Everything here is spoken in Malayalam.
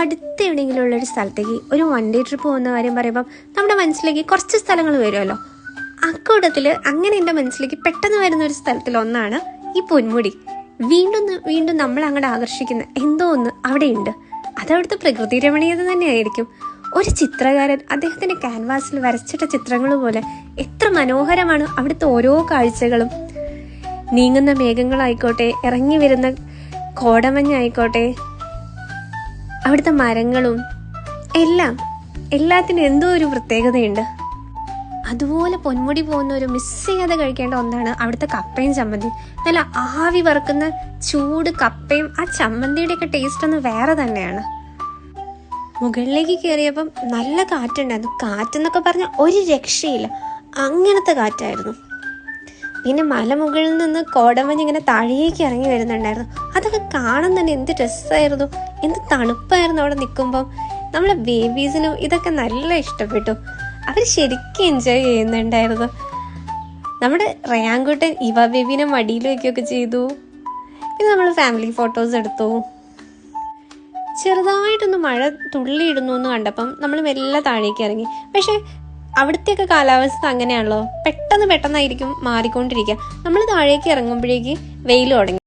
അടുത്ത എവിടെയെങ്കിലും ഉള്ളൊരു സ്ഥലത്തേക്ക് ഒരു വൺ ഡേ ട്രിപ്പ് പോകുന്ന കാര്യം പറയുമ്പം നമ്മുടെ മനസ്സിലേക്ക് കുറച്ച് സ്ഥലങ്ങൾ വരുമല്ലോ. അക്കൂട്ടത്തിൽ അങ്ങനെ എൻ്റെ മനസ്സിലേക്ക് പെട്ടെന്ന് വരുന്ന ഒരു സ്ഥലത്തിൽ ഒന്നാണ് ഈ പൊന്മുടി. വീണ്ടും നമ്മൾ അങ്ങോട്ട് ആകർഷിക്കുന്ന എന്തോ ഒന്ന് അവിടെയുണ്ട്. അതവിടുത്തെ പ്രകൃതി രമണീയത തന്നെയായിരിക്കും. ഒരു ചിത്രകാരൻ അദ്ദേഹത്തിൻ്റെ ക്യാൻവാസിൽ വരച്ചിട്ട ചിത്രങ്ങൾ പോലെ എത്ര മനോഹരമാണ് അവിടുത്തെ ഓരോ കാഴ്ചകളും. നീങ്ങുന്ന മേഘങ്ങളായിക്കോട്ടെ, ഇറങ്ങി വരുന്ന കോടമഞ്ഞായിക്കോട്ടെ, അവിടുത്തെ മരങ്ങളും എല്ലാത്തിനും എന്തോ ഒരു പ്രത്യേകതയുണ്ട്. അതുപോലെ പൊന്മുടി പോകുന്ന ഒരു മിസ് ചെയ്യാതെ കഴിക്കേണ്ട ഒന്നാണ് അവിടുത്തെ കപ്പയും ചമ്മന്തിയും. നല്ല ആവി വറുക്കുന്ന ചൂട് കപ്പയും ആ ചമ്മന്തിയുടെയൊക്കെ ടേസ്റ്റ് ഒന്ന് വേറെ തന്നെയാണ്. മുകളിലേക്ക് കയറിയപ്പം നല്ല കാറ്റുണ്ടായിരുന്നു. കാറ്റെന്നൊക്കെ പറഞ്ഞാൽ ഒരു രക്ഷയില്ല, അങ്ങനത്തെ കാറ്റായിരുന്നു. പിന്നെ മലമുകളിൽ നിന്ന് കോടമഞ്ഞ് ഇങ്ങനെ താഴേക്ക് ഇറങ്ങി വരുന്നുണ്ടായിരുന്നു. അതൊക്കെ കാണാൻ തന്നെ എന്ത് രസമായിരുന്നു, എന്ത് തണുപ്പായിരുന്നു അവിടെ നിൽക്കുമ്പം. നമ്മളെ ബേബീസിനും ഇതൊക്കെ നല്ല ഇഷ്ടപ്പെട്ടു. അവർ ശരിക്കും എൻജോയ് ചെയ്യുന്നുണ്ടായിരുന്നു. നമ്മുടെ റയാൻകുട്ടൻ ഇവ ബേബീനെ മടിയിൽ വയ്ക്കുകയൊക്കെ ചെയ്തു. പിന്നെ നമ്മൾ ഫാമിലി ഫോട്ടോസ് എടുത്തു. ചെറുതായിട്ടൊന്ന് മഴ തുള്ളിയിടുന്നു എന്ന് കണ്ടപ്പം നമ്മൾ മെല്ലെ താഴേക്ക് ഇറങ്ങി. പക്ഷേ അവിടുത്തെയൊക്കെ കാലാവസ്ഥ അങ്ങനെയാണല്ലോ, പെട്ടെന്നായിരിക്കും മാറിക്കൊണ്ടിരിക്കുക. നമ്മൾ താഴേക്ക് ഇറങ്ങുമ്പോഴേക്ക് വെയിൽ തുടങ്ങി.